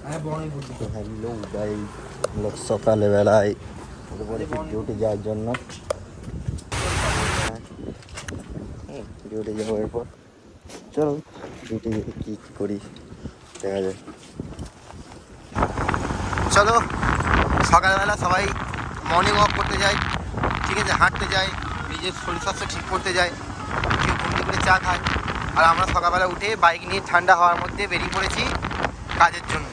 Hello guys, লোক সকালবেলায় duty যাওয়ার জন্য ডিউটি যাবো। এরপর চলো ডিউটি কি করি দেখা যায়। চলো সকালবেলা সবাই মর্নিং ওয়াক করতে যাই, ঠিক আছে, হাঁটতে যাই, নিজের শরীর স্বাস্থ্য ঠিক করতে যাই, কেউ ঘুম করে চা খায়। আর আমরা সকালবেলা উঠে বাইক নিয়ে ঠান্ডা হওয়ার মধ্যে বেরিয়ে পড়েছি কাজের জন্য।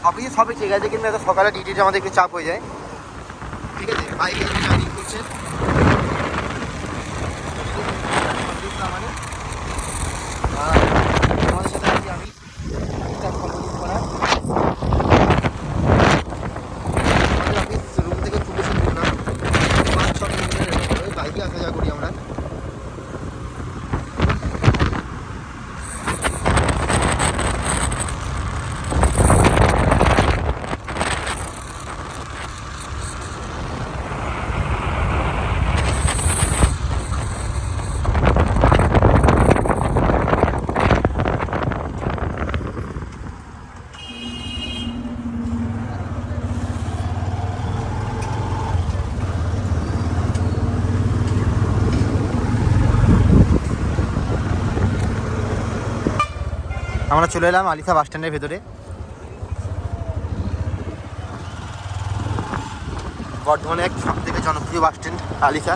অফিসে সবই ঠিক আছে, কিন্তু এত সকালে ডিউটিতে আমাদের একটু চাপ হয়ে যায়, ঠিক আছে। বাইকে জার্নি করছে মানে আমাদের সাথে আছি আমি অফিস রুম থেকে খুব বেশি দূর না, 5-6 কিলোমিটার বাইকে আসা যাওয়া করি আমরা। আমরা চলে এলাম আলিশা বাস স্ট্যান্ডের ভেতরে। বর্ধমানে এক সব থেকে জনপ্রিয় বাস স্ট্যান্ড আলিশা।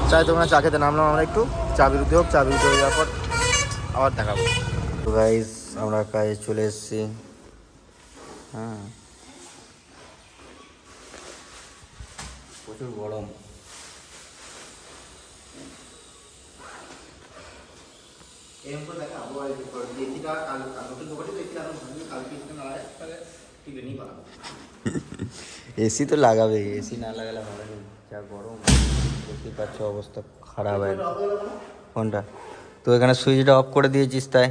চাই তোমরা চা খেতে নামলাম আমরা, একটু চা বিরতি হোক, চা বিরতি হয়ে যাওয়ার পর আবার দেখাবো। তো গাইস আমরা কাজে চলে এসেছি। হ্যাঁ, প্রচুর গরম। এসি তো লাগাবে, এসি না লাগালে হবে না, যা গরম দেখতেই পাচ্ছ, অবস্থা খারাপ হয়। কোনটা? তো এখানে সুইচটা অফ করে দিয়েছিস তাই?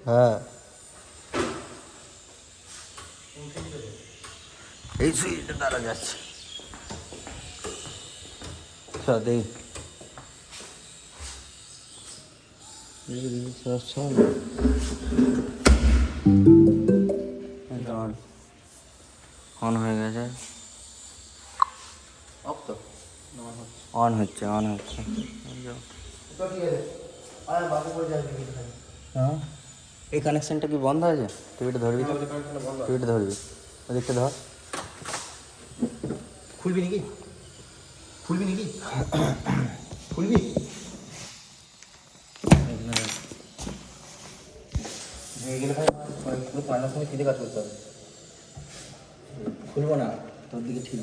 হ্যাঁ, এই সুইচটা দ্বারা যাচ্ছে। দেখ অন হয়ে গেছে, অন হচ্ছে, অন হচ্ছে। হ্যাঁ, এই কানেকশনটা কি বন্ধ আছে? টিভিটা ধরবি তো, টিভিটা ধরবি, ওদিকটা ধর। খুলবি নাকি? খুলবি নাকি? খুলবি? এইগুলো ভাই পুরো পায়নার সঙ্গে ছিঁড়ে কাজ করতে হবে। খুলবো না, তোর দিকে ঠিক।